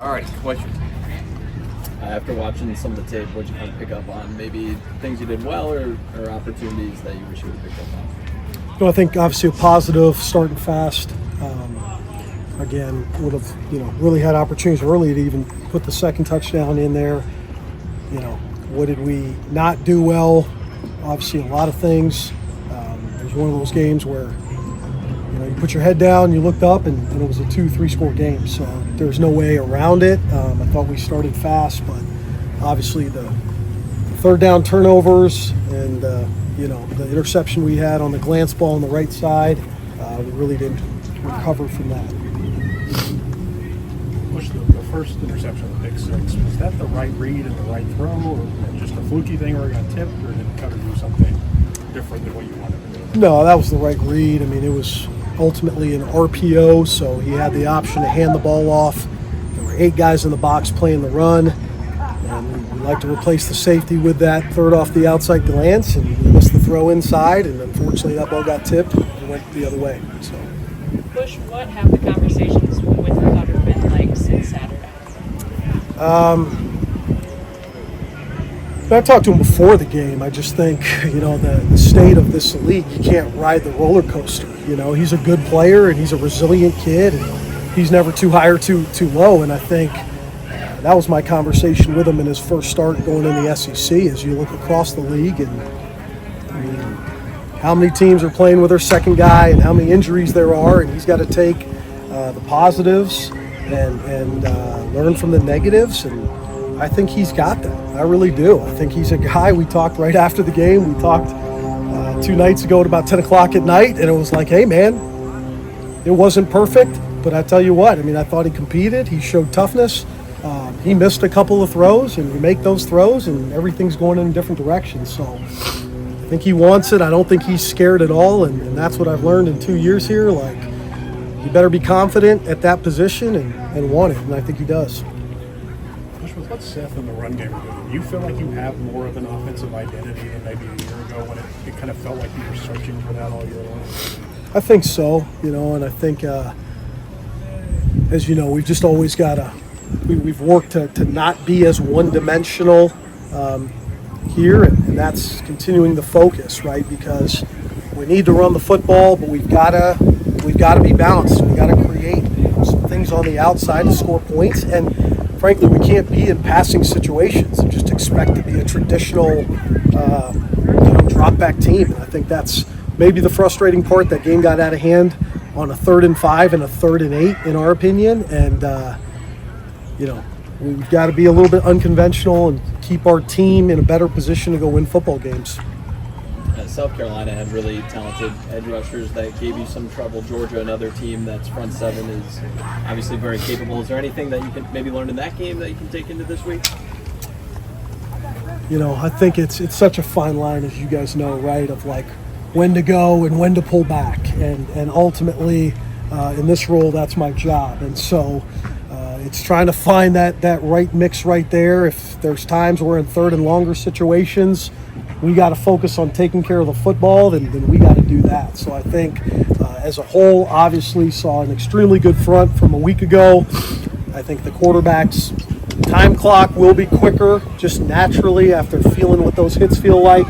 All right, questions. After watching some of the tape, what'd you kind of pick up on? Maybe things you did well or opportunities that you wish you would have picked up on? Well, I think obviously a positive, starting fast. Again, would have really had opportunities early to even put the second touchdown in there. What did we not do well? Obviously, a lot of things. It was one of those games where you put your head down, you looked up, and it was a 2-3 score game. So there's no way around it. I thought we started fast, but obviously the third down turnovers and the interception we had on the glance ball on the right side, we really didn't recover from that. The first interception, the pick six, was that the right read and the right throw, or just a fluky thing where it got tipped, or did Cutter do something different than what you wanted to do? No, that was the right read. I mean, it was ultimately an RPO, so he had the option to hand the ball off. There were 8 guys in the box playing the run, and we like to replace the safety with that third off the outside glance, and we missed the throw inside, and unfortunately that ball got tipped and went the other way. So, Bush, what have the conversations with Cutter been like since Saturday? I talked to him before the game. I just think, the state of this league, you can't ride the roller coaster. He's a good player and he's a resilient kid, and he's never too high or too low. And I think that was my conversation with him in his first start going in the SEC. As you look across the league, and how many teams are playing with their second guy, and how many injuries there are, and he's got to take the positives and learn from the negatives. And I think he's got that. I really do. I think he's a guy. We talked right after the game. We talked 2 nights ago at about 10 o'clock at night, and it was like, hey, man, it wasn't perfect, but I tell you what, I thought he competed. He showed toughness. He missed a couple of throws, and you make those throws, and everything's going in different directions. So I think he wants it. I don't think he's scared at all, and that's what I've learned in 2 years here. Like, you better be confident at that position and want it, and I think he does. What's Seth in the run game doing? Do you feel like you have more of an offensive identity than maybe a year ago when it kind of felt like you were searching for that all year long? I think so, and I think, as you know, we've just always got to, we've worked to not be as one-dimensional here, and that's continuing the focus, right? Because we need to run the football, but we've got to be balanced. We've got to create some things on the outside to score points, and frankly, we can't be in passing situations and just expect to be a traditional, drop-back team. And I think that's maybe the frustrating part. That game got out of hand on a 3rd and 5 and a 3rd and 8, in our opinion. And, we've got to be a little bit unconventional and keep our team in a better position to go win football games. South Carolina had really talented edge rushers that gave you some trouble. Georgia, another team that's front seven, is obviously very capable. Is there anything that you can maybe learn in that game that you can take into this week? I think it's such a fine line, as you guys know, right, of like when to go and when to pull back. And ultimately, in this role, that's my job. And so it's trying to find that right mix right there. If there's times we're in 3rd and longer situations, we got to focus on taking care of the football, then we got to do that. So I think as a whole, obviously saw an extremely good front from a week ago. I think the quarterback's time clock will be quicker just naturally after feeling what those hits feel like.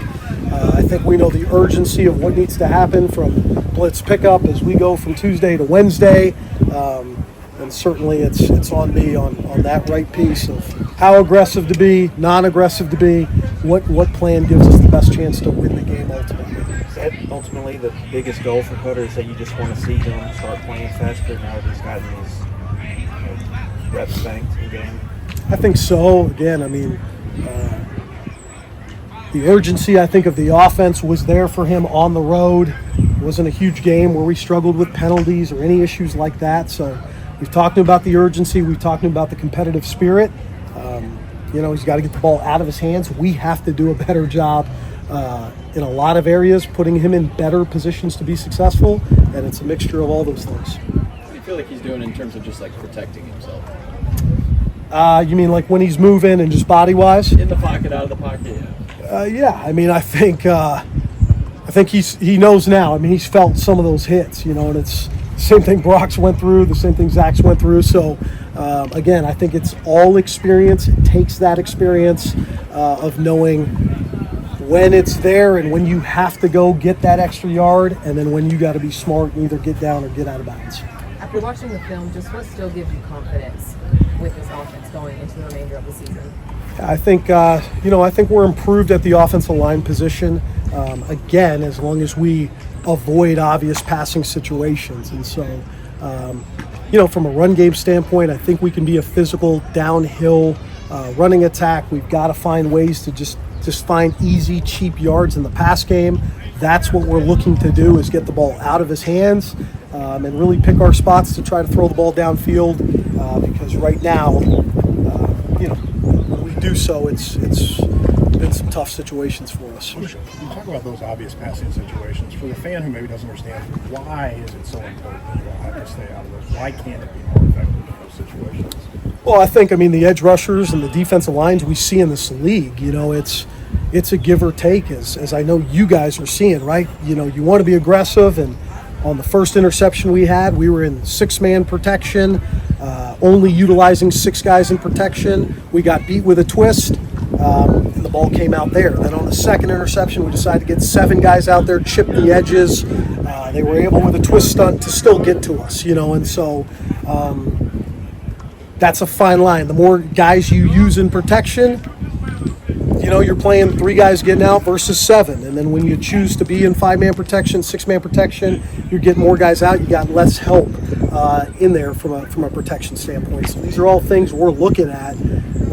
I think we know the urgency of what needs to happen from blitz pickup as we go from Tuesday to Wednesday. And certainly it's on me on that right piece of how aggressive to be, non-aggressive to be, what plan gives us the best chance to win the game ultimately. Is that ultimately the biggest goal for Cutter, is that you just want to see him start playing faster now that he's gotten his reps banked in the game? I think so. Again, the urgency, I think, of the offense was there for him on the road. It wasn't a huge game where we struggled with penalties or any issues like that. So we've talked about the urgency. We've talked about the competitive spirit. He's got to get the ball out of his hands. We have to do a better job in a lot of areas, putting him in better positions to be successful, and it's a mixture of all those things. What do you feel like he's doing in terms of just like protecting himself? You mean like when he's moving and just body-wise? In the pocket, out of the pocket, yeah. I think he knows now. He's felt some of those hits, and it's the same thing Brock's went through, the same thing Zach's went through. So Again, I think it's all experience. It takes that experience of knowing when it's there and when you have to go get that extra yard, and then when you got to be smart and either get down or get out of bounds. After watching the film, just what still gives you confidence with this offense going into the remainder of the season? I think, I think we're improved at the offensive line position. Again, as long as we avoid obvious passing situations. And so, from a run game standpoint, I think we can be a physical downhill running attack. We've got to find ways to just find easy, cheap yards in the pass game. That's what we're looking to do, is get the ball out of his hands and really pick our spots to try to throw the ball downfield, because right now, when we do so, it's been some tough situations for us. You talk about those obvious passing situations. For the fan who maybe doesn't understand, why is it so important to stay out of those? Why can't it be more effective in those situations? Well, I think, the edge rushers and the defensive lines we see in this league, it's a give or take, as I know you guys are seeing, right? You want to be aggressive, and on the first interception we had, we were in 6-man protection, only utilizing 6 guys in protection. We got beat with a twist, and the ball came out there. Then on the second interception, we decided to get 7 guys out there, chip the edges. They were able with a twist stunt to still get to us, and so that's a fine line. The more guys you use in protection, you're playing 3 guys getting out versus 7. And then when you choose to be in 5-man protection, 6-man protection, you're getting more guys out. You got less help in there from a protection standpoint. So these are all things we're looking at.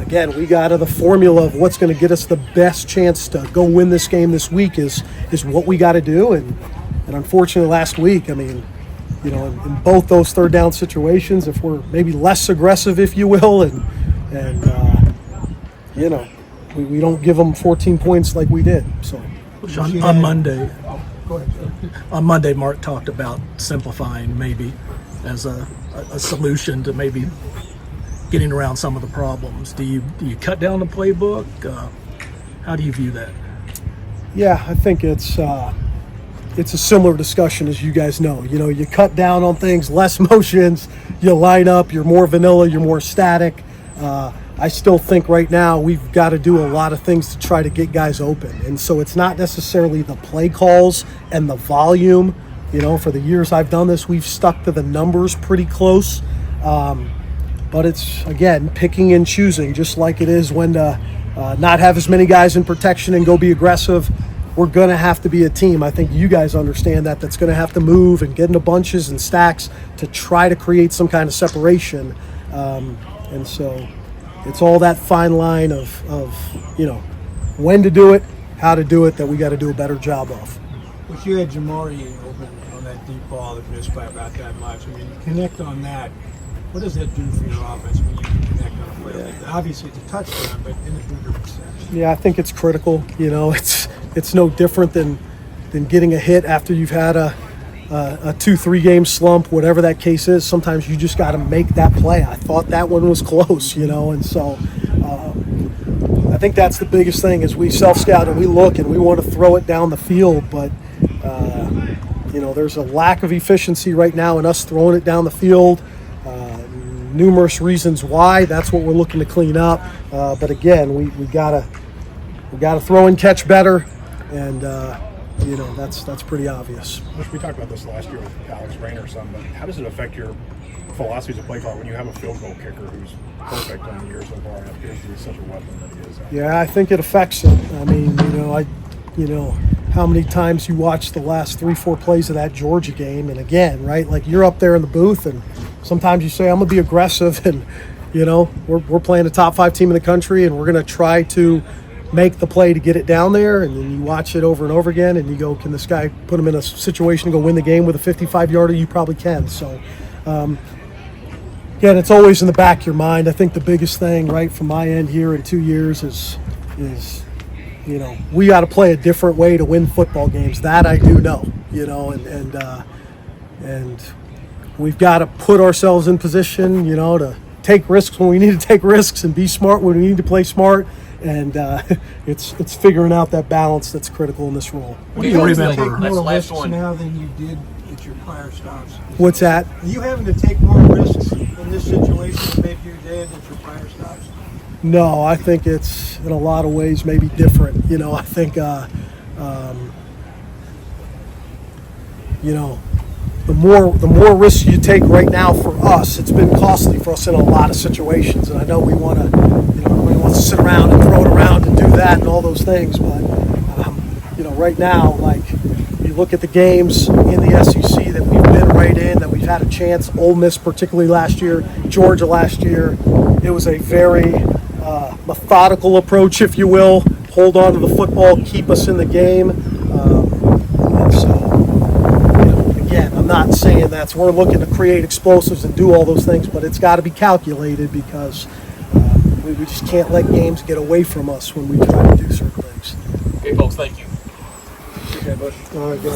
Again, we got to the formula of what's going to get us the best chance to go win this game this week is what we got to do. And unfortunately last week, in both those third down situations, if we're maybe less aggressive, if you will, and we don't give them 14 points like we did. So on Monday, on Monday, Mark talked about simplifying maybe as a solution to maybe getting around some of the problems. Do you cut down the playbook? How do you view that? Yeah, I think it's a similar discussion, as you guys know. You cut down on things, less motions, you line up, you're more vanilla, you're more static. I still think right now we've got to do a lot of things to try to get guys open. And so it's not necessarily the play calls and the volume. For the years I've done this, we've stuck to the numbers pretty close. But it's, again, picking and choosing, just like it is when to not have as many guys in protection and go be aggressive. We're going to have to be a team. I think you guys understand that. That's going to have to move and get into bunches and stacks to try to create some kind of separation. And so it's all that fine line of when to do it, how to do it, that we got to do a better job of. But you had Jamari open on that deep ball that missed by about that much. Connect on that. What does that do for your offense when you can connect on a play like that? Obviously, it's a touchdown, but in a bigger percentage. Yeah, I think it's critical. It's no different than getting a hit after you've had a 2-3 game slump, whatever that case is. Sometimes you just got to make that play. I thought that one was close, and so I think that's the biggest thing is we self-scout and we look and we want to throw it down the field, but there's a lack of efficiency right now in us throwing it down the field. Numerous reasons why. That's what we're looking to clean up. But again, we gotta throw and catch better, and that's pretty obvious. We talked about this last year with Alex Rayner some, but how does it affect your philosophies of play call when you have a field goal kicker who's perfect on the year so far and appears to be such a weapon that he is? Yeah, I think it affects it. How many times you watch the last 3-4 plays of that Georgia game, and again, right, like you're up there in the booth, and sometimes you say, I'm going to be aggressive, and, we're playing a top 5 team in the country, and we're going to try to make the play to get it down there, and then you watch it over and over again, and you go, can this guy put him in a situation to go win the game with a 55-yarder? You probably can. So, again, it's always in the back of your mind. I think the biggest thing, right, from my end here in 2 years is we got to play a different way to win football games. That I do know, and we've got to put ourselves in position, to take risks when we need to take risks and be smart when we need to play smart. And it's figuring out that balance that's critical in this role. What do you remember? Take more risks now than you did at your prior stops. What's that? Are you having to take more risks in this situation maybe your day that your fire stops? No, I think it's in a lot of ways maybe different. You know, I think, you know, the more risks you take right now for us, it's been costly for us in a lot of situations. And I know we want to, you know, nobody wants to sit around and throw it around and do that and all those things. But, you know, right now, like, you look at the games in the SEC that we've been right in, that we've had a chance, Ole Miss particularly last year, Georgia last year, it was a very methodical approach, if you will. Hold on to the football, keep us in the game. And so, you know, again, I'm not saying we're looking to create explosives and do all those things, but it's got to be calculated because we just can't let games get away from us when we try to do certain things. Okay, folks, thank you. All right, guys.